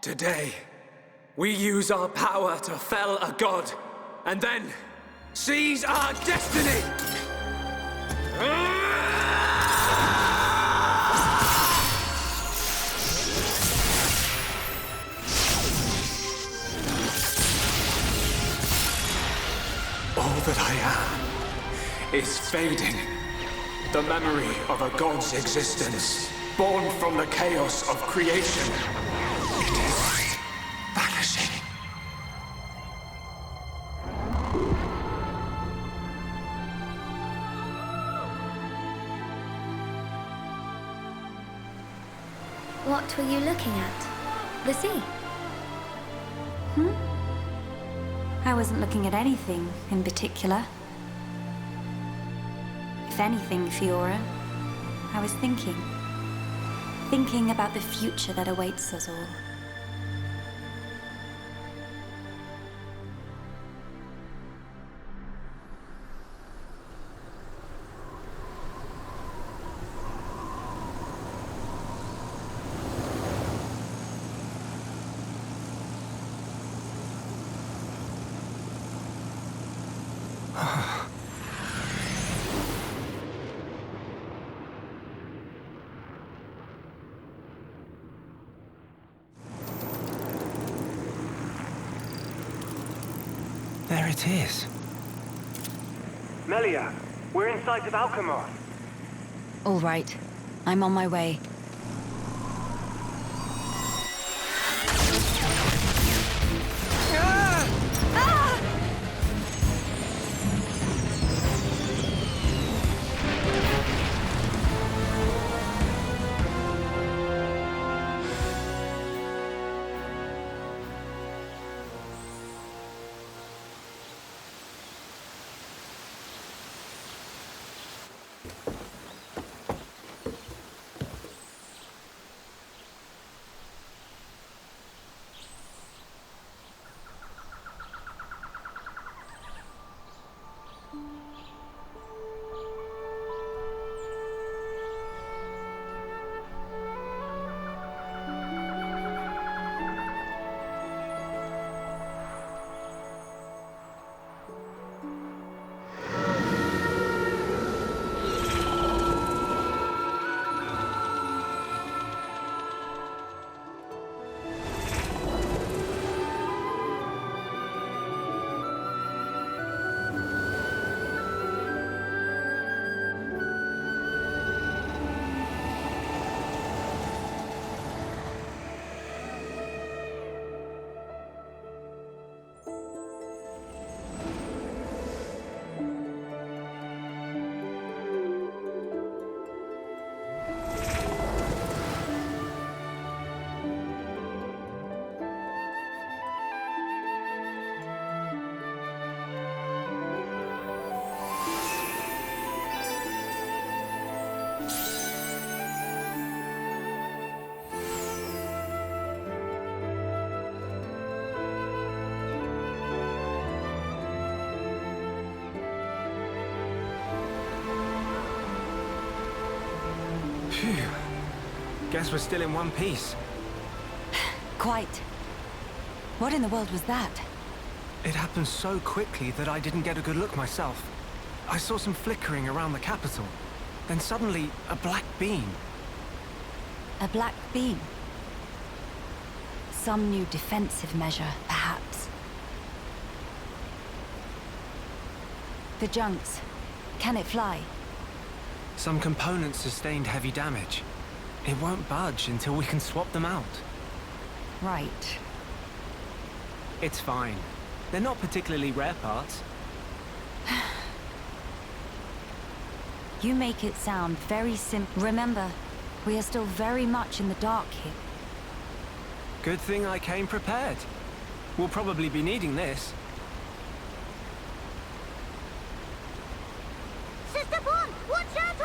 Today, we use our power to fell a god, and then seize our destiny! All that I am is fading. The memory of a god's existence, born from the chaos of creation. It is vanishing. What were you looking at? The sea? I wasn't looking at anything in particular. If anything, Fiora, I was thinking. Thinking about the future that awaits us all. There it is. Melia, we're in sight of Alchemar. All right, I'm on my way. Phew. Guess we're still in one piece. Quite. What in the world was that? It happened so quickly that I didn't get a good look myself. I saw some flickering around the capital. Then suddenly, a black beam. A black beam? Some new defensive measure, perhaps. The junks. Can it fly? Some components sustained heavy damage. It won't budge until we can swap them out. Right. It's fine. They're not particularly rare parts. You make it sound very simple. Remember, we are still very much in the dark here. Good thing I came prepared. We'll probably be needing this. Sister Bon, watch out!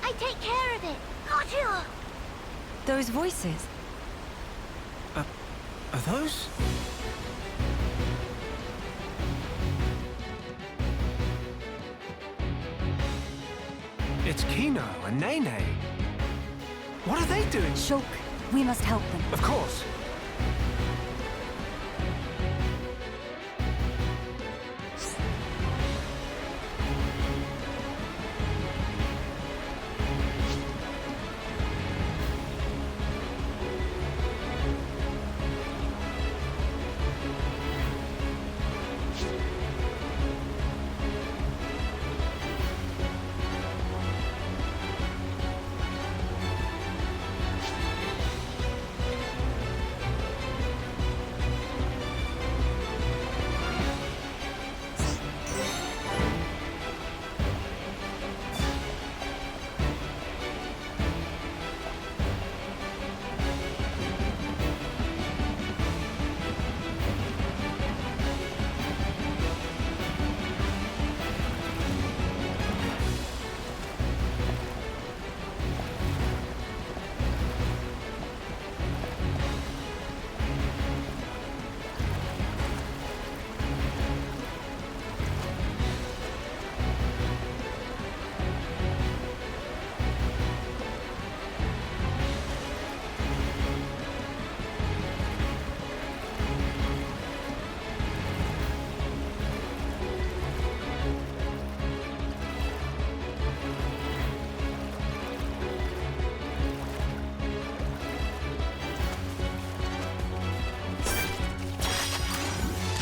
I take care of it. Gotcha! Those voices. Are those? It's Kino and Nene. What are they doing? Shulk, We must help them. Of course.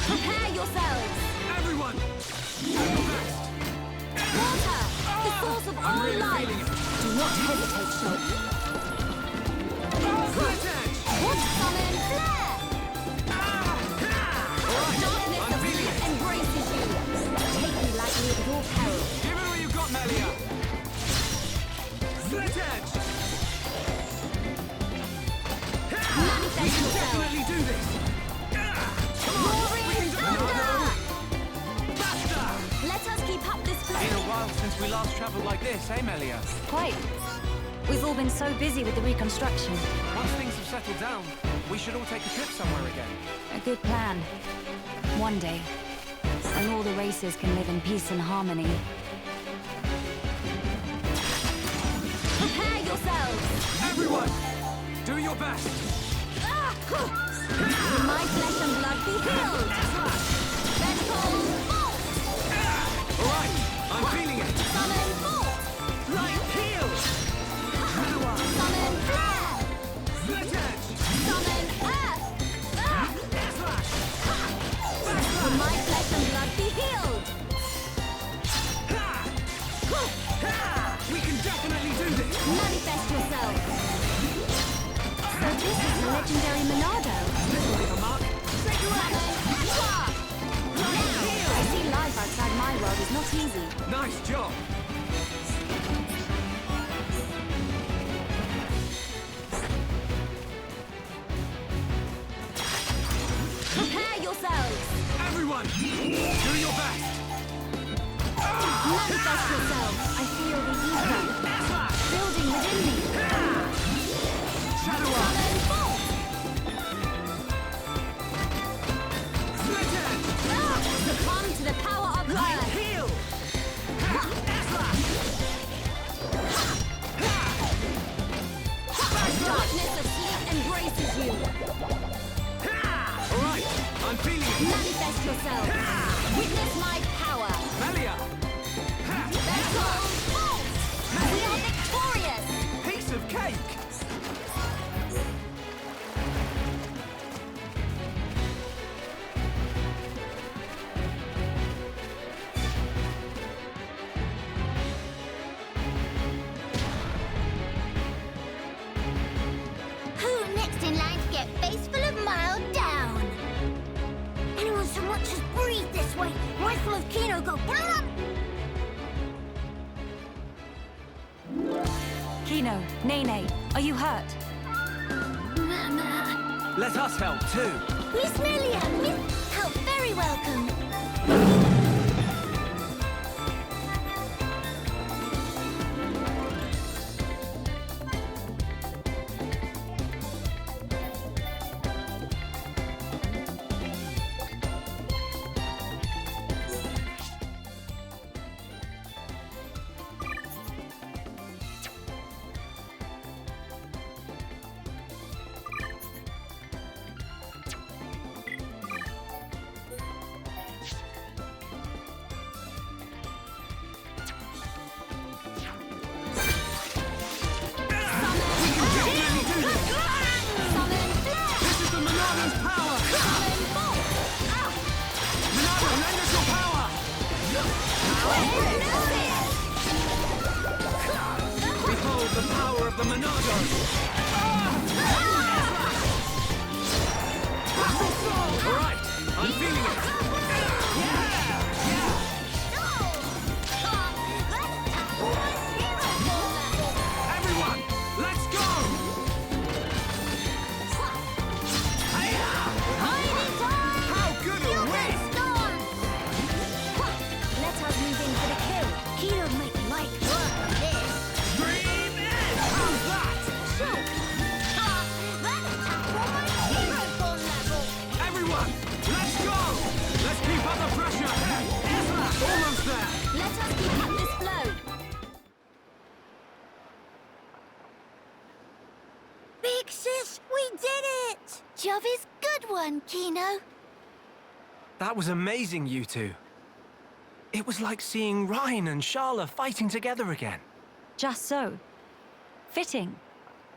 Prepare yourselves! Everyone! Water! The source of all life! Do not hesitate, Shulk. Wood summon flare! Darkness of sleep embraces you! Take me lightly at your peril. Give it all you got, Melia! Slit edge! Manifest yourself! Definitely do this! Roaring thunder! Faster! Let us keep up this Been a flame! while since we last travelled like this, eh, Melia? Quite. We've all been so busy with the reconstruction. Once things have settled down, we should all take a trip somewhere again. A good plan. One day. When all the races can live in peace and harmony. Prepare yourselves! Everyone! Do your best! Will my flesh and blood be healed? Vertical bolt! Alright, I'm feeling it! Summon bolt! Light heal! Summon flare! Split edge! Summon earth! Slash! Will my flesh and blood be healed? We can definitely do this! Manifest yourself! So this is the legendary Monado. Leave a mark. I see life outside my world is not easy. Nice job! Prepare yourselves! Everyone! Do your best! Manifest yourselves! I feel the ether building within me. Shadow Arm! Summon bolt! Split edge! Succumb to the power of Light earth! heal! Darkness of sleep embraces you! Alright, I'm feeling it! Manifest yourself! Witness my power! Melia! Vertical bolt! We are victorious! Piece of cake! Who next in line to get face full of mild down? Anyone so much as breathe this way, rifle of Kino go blam! Kino, Nene, are you hurt? Let us help too! Miss Melia, help very welcome. Behold the power of the Monados! All right, I'm feeling it! Everyone, let's go! How good are we? Let us move in for the kill. Kino might like work on this. Dream in! How's that? Shulk! That attack almost hero ball level. Everyone, let's go! Let's keep up the pressure! Almost there! Let us keep up this flow. Big sis, we did it! Job is good one, Kino. That was amazing, you two. It was like seeing Ryan and Sharla fighting together again. Just so. Fitting.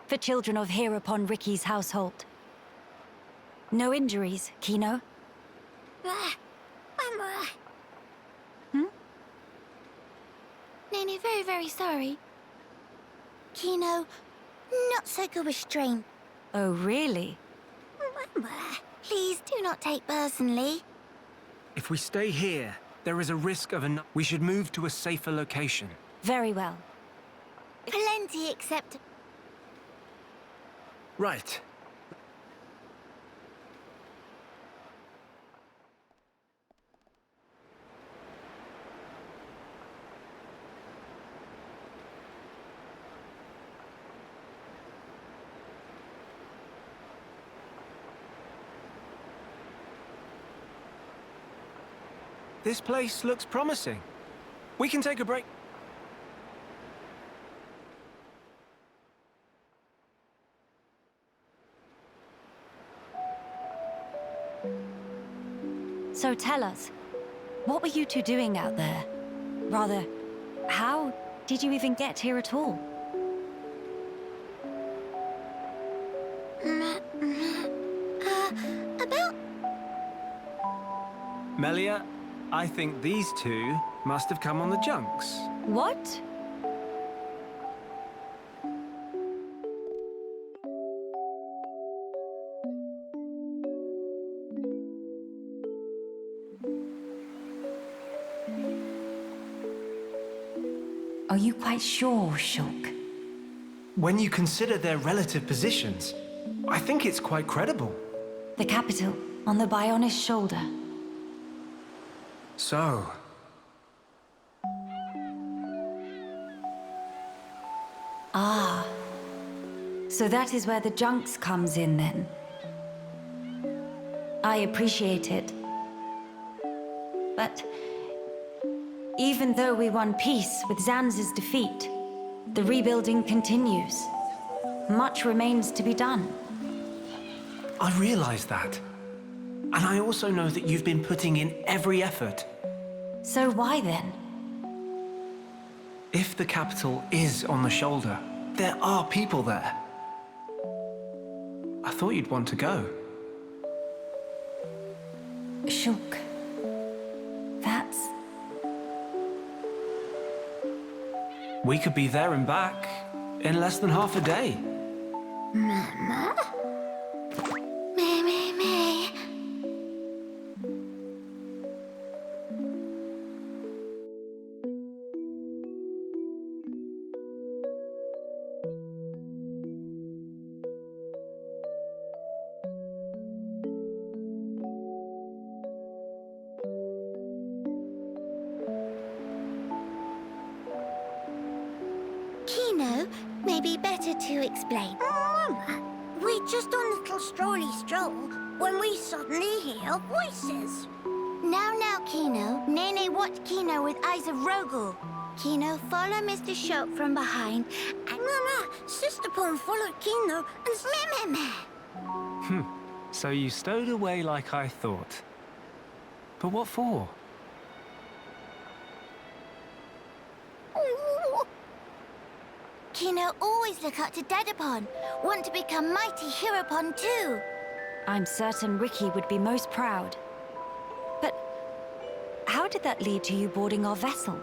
For children of Hereupon Ricky's household. No injuries, Kino? Nene, very, very sorry. Kino, not so good with strain. Oh, really? Please do not take personally. If we stay here, there is a risk of we should move to a safer location. Very well. Plenty except... Right. This place looks promising. We can take a break. So tell us, what were you two doing out there? Rather, how did you even get here at all? About... Melia, I think these two must have come on the junks. What? Are you quite sure, Shulk? When you consider their relative positions, I think it's quite credible. The capital, on the Bionis shoulder. So... Ah. So that is where the junks comes in, then. I appreciate it. But... even though we won peace with Zanz's defeat, the rebuilding continues. Much remains to be done. I realize that. And I also know that you've been putting in every effort. So why then? If the capital is on the shoulder, there are people there. I thought you'd want to go. Shulk. That's... We could be there and back in less than half a day. Mama? Me. Kino, maybe better to explain. Mama, we're just on a little strolly stroll when we suddenly hear voices. Now, Kino. Nene watch Kino with eyes of Rogel. Kino, follow Mr. Shulk from behind. And Mama, Sister Pon followed Kino and meh. So you stowed away like I thought. But what for? Kino always look up to Dedapon. Want to become mighty Hereupon too. I'm certain Ricky would be most proud. But how how did that lead to you boarding our vessel?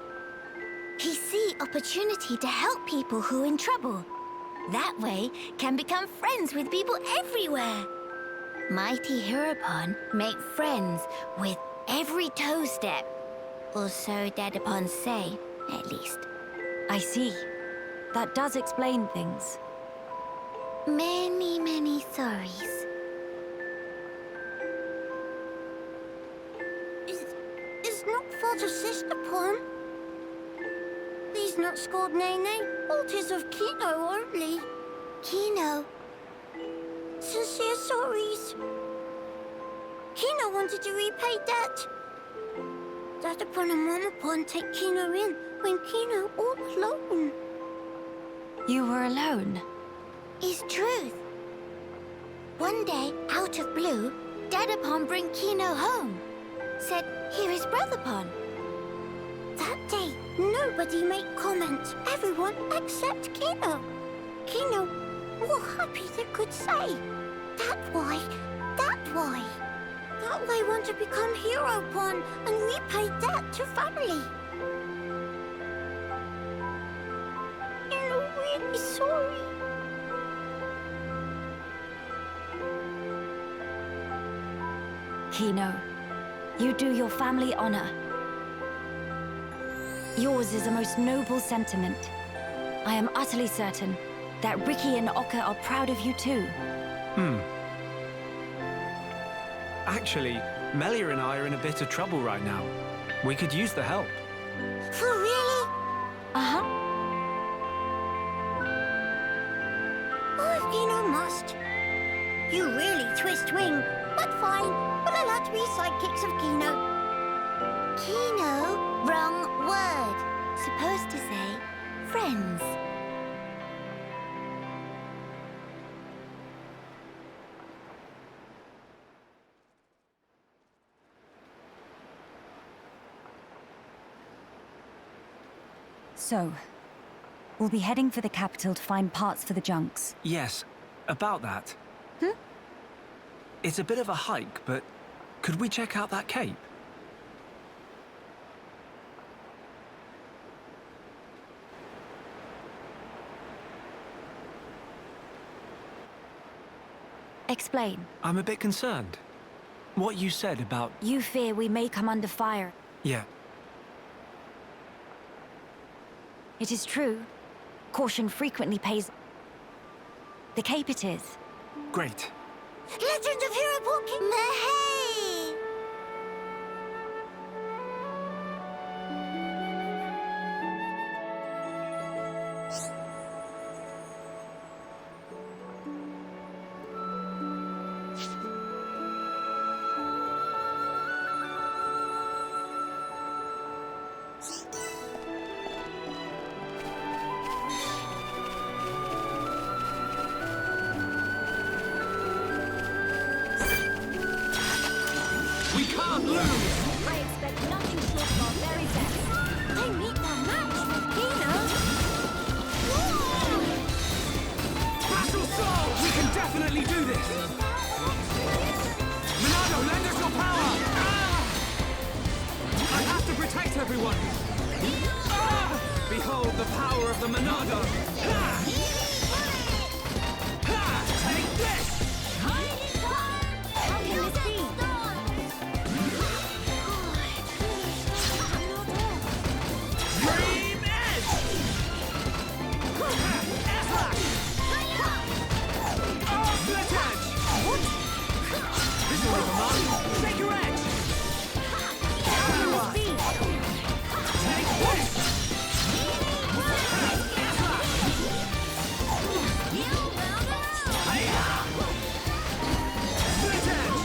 He see opportunity to help people who in trouble. That way, can become friends with people everywhere. Mighty Heropon make friends with every toe step. Or so Dadapon say, at least. I see. That does explain things. Many, many sorries. Is not fault of Sister Pon. These not scored Nene. Fault is of Kino only. Kino. Sincere sorries. Kino wanted to repay debt. Dadapon and Mamapon take Kino in when Kino all alone. You were alone? Is truth. One day, out of blue, Dadapon bring Kino home. Said, here is Brotherpon. That day, nobody make comment. Everyone except Kino. Kino, more happy they could say. That why. That way want to become Heropon and repay debt to family. Kino really sorry. Kino, you do your family honor. Yours is a most noble sentiment. I am utterly certain that Ricky and Oka are proud of you too. Actually, Melia and I are in a bit of trouble right now. We could use the help. For really? Uh-huh. Oh, Kino must. You really twist wing, but fine. We'll allow to be sidekicks of Kino. Kino? Wrong word. Supposed to say friends. So, we'll be heading for the capital to find parts for the junks. Yes, about that. It's a bit of a hike, but could we check out that cape? Explain. I'm a bit concerned. What you said about... You fear we may come under fire. Yeah. It is true. Caution frequently pays... The cape it is. Great. Legend of Heropon King Mehey! We can't lose! I expect nothing short of our very best. They meet their match with Kino. Battle Soul! We can definitely do this! Monado, lend us your power! I have to protect everyone! Behold the power of the Monado! Take this! How can this be? Dream Edge! Split Edge! This will be fun! Take your edge! Take this! Split Edge!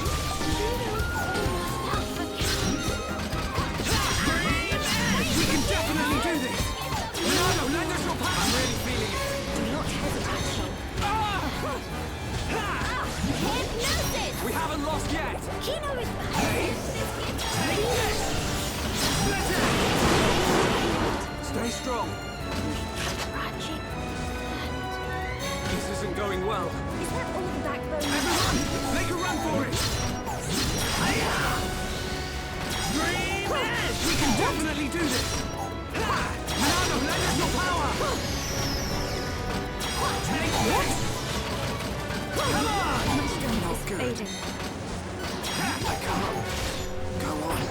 We can definitely do this! Leonardo, lend us your power! I'm really feeling it! Do not hesitate. Hypnosis! We haven't lost yet! Kino is Take this! Split it! Stay strong. tragic. This isn't going well. Is that all the backbone? Everyone, make a run for it! Dream Edge! We definitely do this! Monado, lend us your power! Take this! Come on! Not good. Fading. I can't. Go on.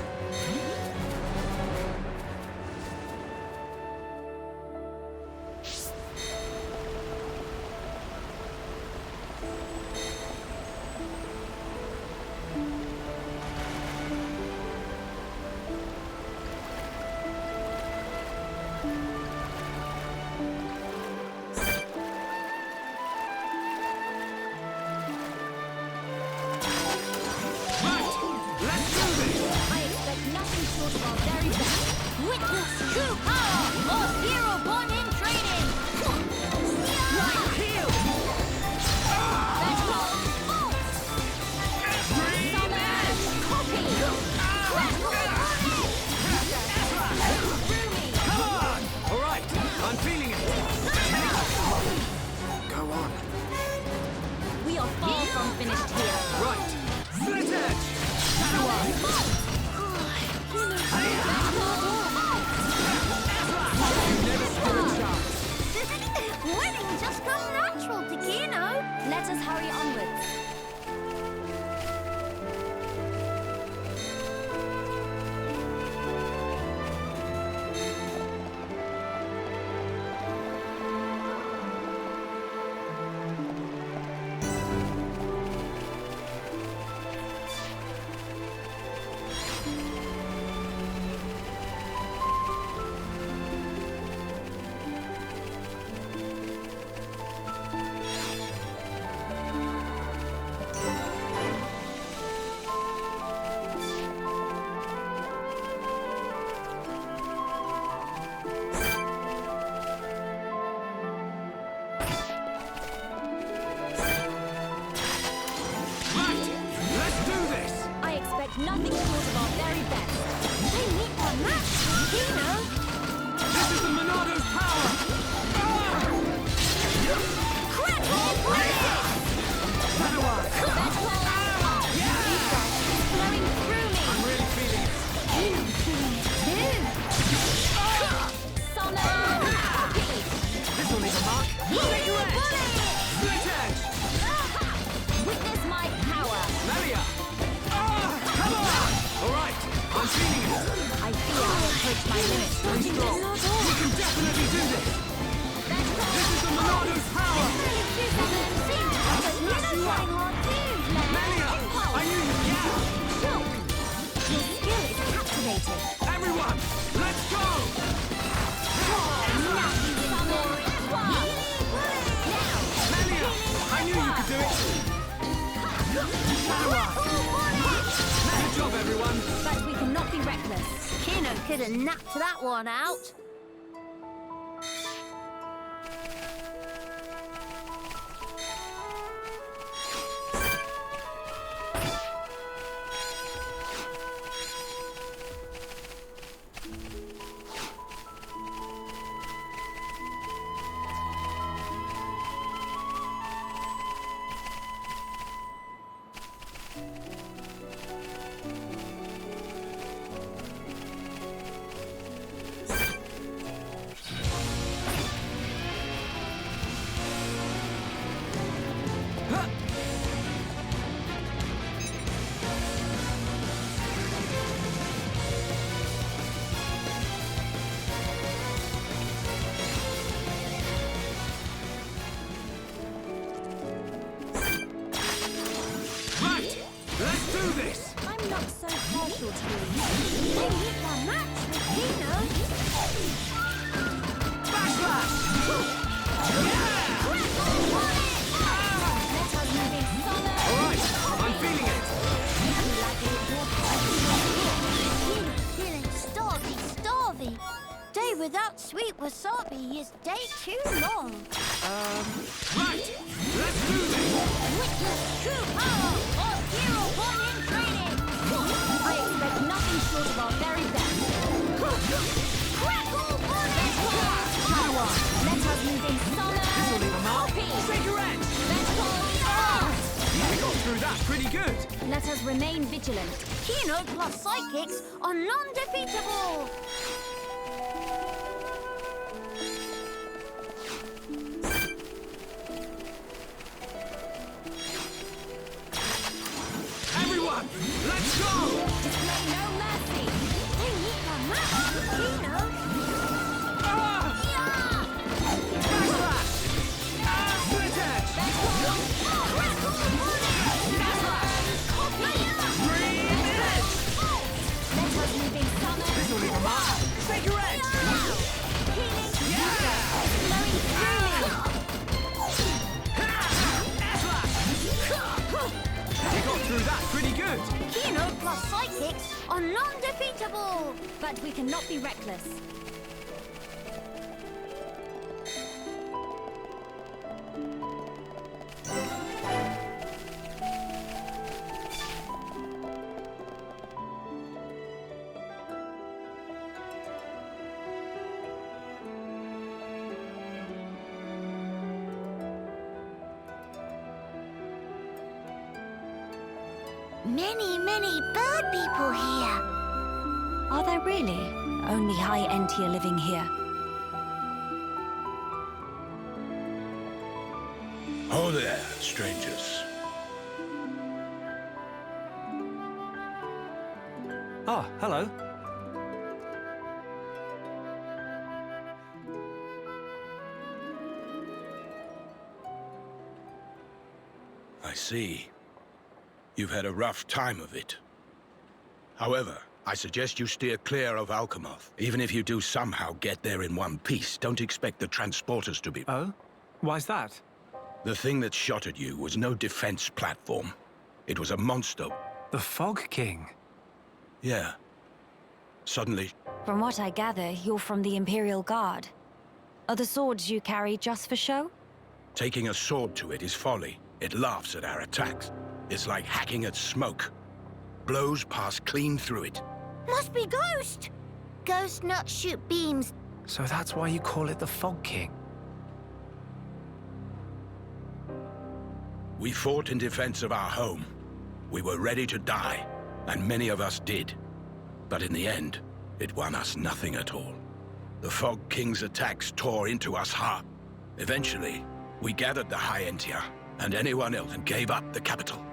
Nothing short of our very best. They need our match, This is the Monado's power! Critical blast! Flowing through me. I'm really feeling it. This will leave a mark. Split edge! Witness my power. Melia! Come on! All right, I'm feeling it. I feel I approach my limit. Stay strong. We can definitely do this. This is the Monado's power. Melia, I knew you. Yeah. Your skill is captivating. Everyone, let's go. Melia, I knew you could do it. Good job, everyone. But we cannot be reckless. Kino could have napped that one out. I'm not so partial to you. They need their match with Kino. Backslash! Yeah! Let us move in solo. All right, I'm feeling it. Feeling starvy. Day without sweet wasabi is day too long. Right, let's do this. Witness true power of hero born in training. I expect nothing short of our very best. Crackle born in Power. Let us move in solo. This will leave a mark. Copy. Take a wrench. Let's go. We got through that. that pretty good. Let us remain vigilant. Kino plus psychics are non-defeatable. Everyone, let's go! Display no mercy. They need the map, Kino. Backslash! Split edge! Green edge! Let us move in summer. This will leave a mark. Sacred edge! Yeah! Flowing freely. You got through that pretty good. Kino plus psychics are non-defeatable. But we cannot be reckless. Many bird people here. Are there really only high entier living here? Oh there, strangers. Oh, hello. I see. You've had a rough time of it. However, I suggest you steer clear of Alchemoth. Even if you do somehow get there in one piece, don't expect the transporters to be... Oh? Why's that? The thing that shot at you was no defense platform. It was a monster. The Fog King. Yeah. Suddenly... From what I gather, you're from the Imperial Guard. Are the swords you carry just for show? Taking a sword to it is folly. It laughs at our attacks. It's like hacking at smoke. Blows pass clean through it. Must be Ghost. Ghost not shoot beams. So that's why you call it the Fog King. We fought in defense of our home. We were ready to die, and many of us did. But in the end, it won us nothing at all. The Fog King's attacks tore into us hard. Eventually, we gathered the High Entia and anyone else and gave up the capital,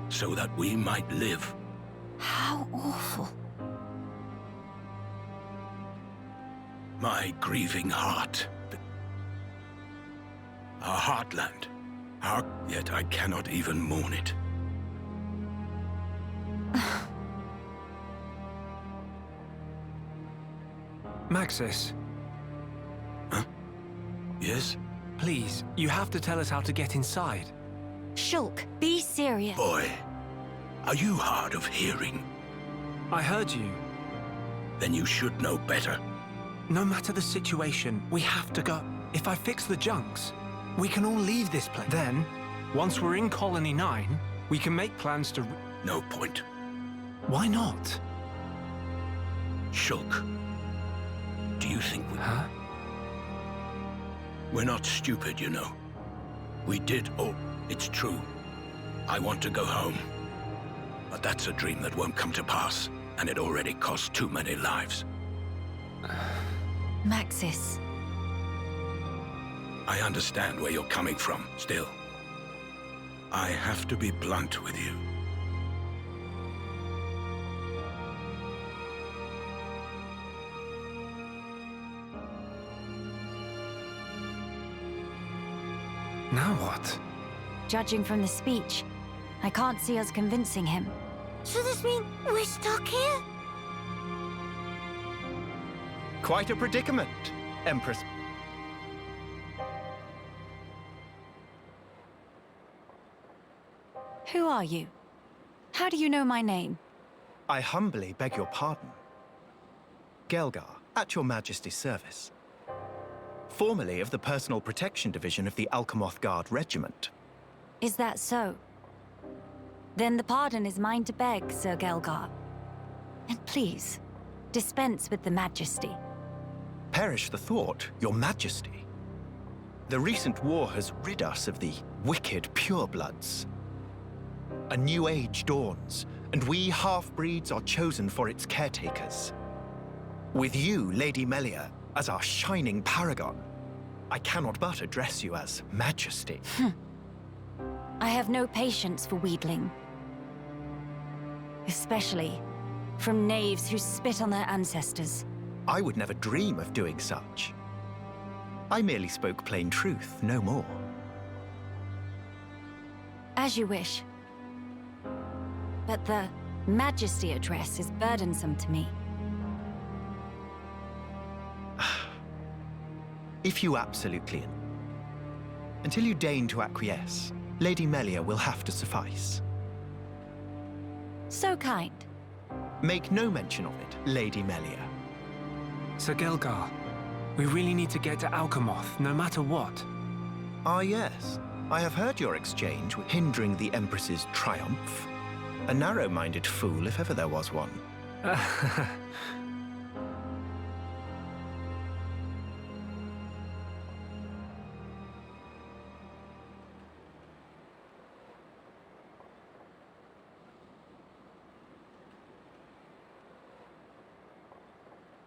so that we might live. How awful. My grieving heart. Our heartland. Yet I cannot even mourn it. Maxis, Huh? Yes? please, you have to tell us how to get inside. Shulk, be serious. Boy, are you hard of hearing? I heard you. Then you should know better. No matter the situation, we have to go. If I fix the junks, we can all leave this place. Then, once we're in Colony 9, we can make plans to... No point. Why not? Shulk, do you think we... Huh? We're not stupid, you know. We did all... It's true. I want to go home. But that's a dream that won't come to pass, and it already cost too many lives. Maxis. I understand where you're coming from, still. I have to be blunt with you. Now what? Judging from the speech, I can't see us convincing him. So this means we're stuck here? Quite a predicament, Empress. Who are you? How do you know my name? I humbly beg your pardon. Gelgar, at your Majesty's service. Formerly of the Personal Protection Division of the Alchemoth Guard Regiment. Is that so? Then the pardon is mine to beg, Sir Gelgar. And please, dispense with the Majesty. Perish the thought, your Majesty. The recent war has rid us of the wicked purebloods. A new age dawns, and we half-breeds are chosen for its caretakers. With you, Lady Melia, as our shining paragon, I cannot but address you as Majesty. I have no patience for wheedling. Especially from knaves who spit on their ancestors. I would never dream of doing such. I merely spoke plain truth, no more. As you wish. But the Majesty address is burdensome to me. If you absolutely... Until you deign to acquiesce, Lady Melia will have to suffice. So kind. Make no mention of it, Lady Melia. Sir Gelgar, we really need to get to Alchemoth, no matter what. Ah, yes. I have heard your exchange with hindering the Empress's triumph. A narrow-minded fool, if ever there was one.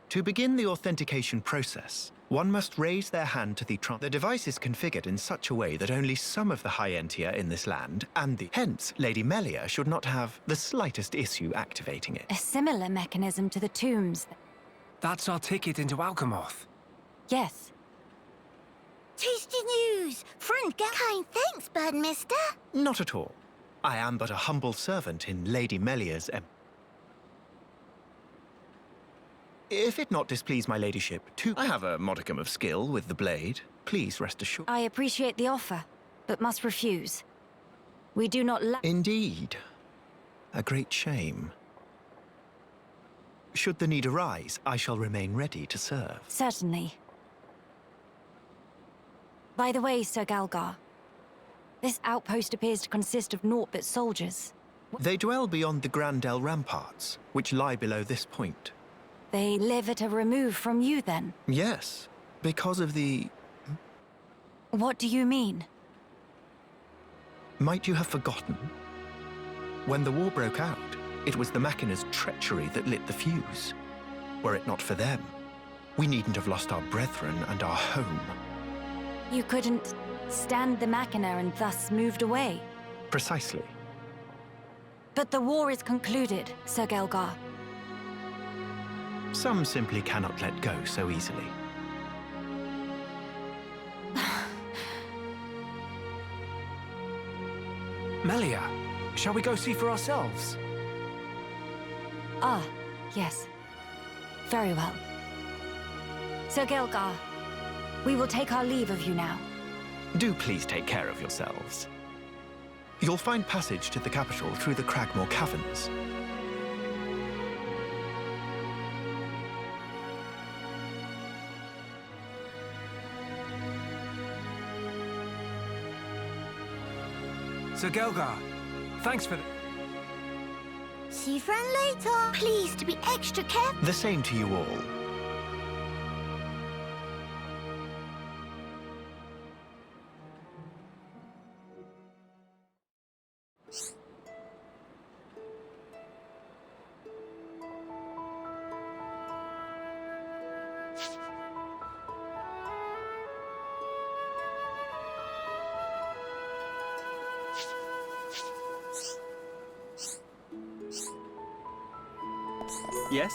To begin the authentication process, one must raise their hand to the device is configured in such a way that only some of the high-entier in this land, hence, Lady Melia should not have the slightest issue activating it. A similar mechanism to the tombs. That's our ticket into Alchemoth. Yes. Tasty news! Friend kind thanks, Bird Mister. Not at all. I am but a humble servant in Lady Melia's If it not displease my ladyship, too, I have a modicum of skill with the blade. Please rest assured. I appreciate the offer, but must refuse. We do not Indeed. A great shame. Should the need arise, I shall remain ready to serve. Certainly. By the way, Sir Galgar, this outpost appears to consist of naught but soldiers. They dwell beyond the Grandel ramparts, which lie below this point. They live at a remove from you, then? Yes, because of the... What do you mean? Might you have forgotten? When the war broke out, it was the Machina's treachery that lit the fuse. Were it not for them, we needn't have lost our brethren and our home. You couldn't stand the Machina and thus moved away? Precisely. But the war is concluded, Sir Gelgar. Some simply cannot let go so easily. Melia, shall we go see for ourselves? Ah, yes. Very well. Sir Gelgar, we will take our leave of you now. Do please take care of yourselves. You'll find passage to the capital through the Cragmore Caverns. Sir Gelgar, thanks for the... See you friend later. Please to be extra careful. The same to you all. Yes?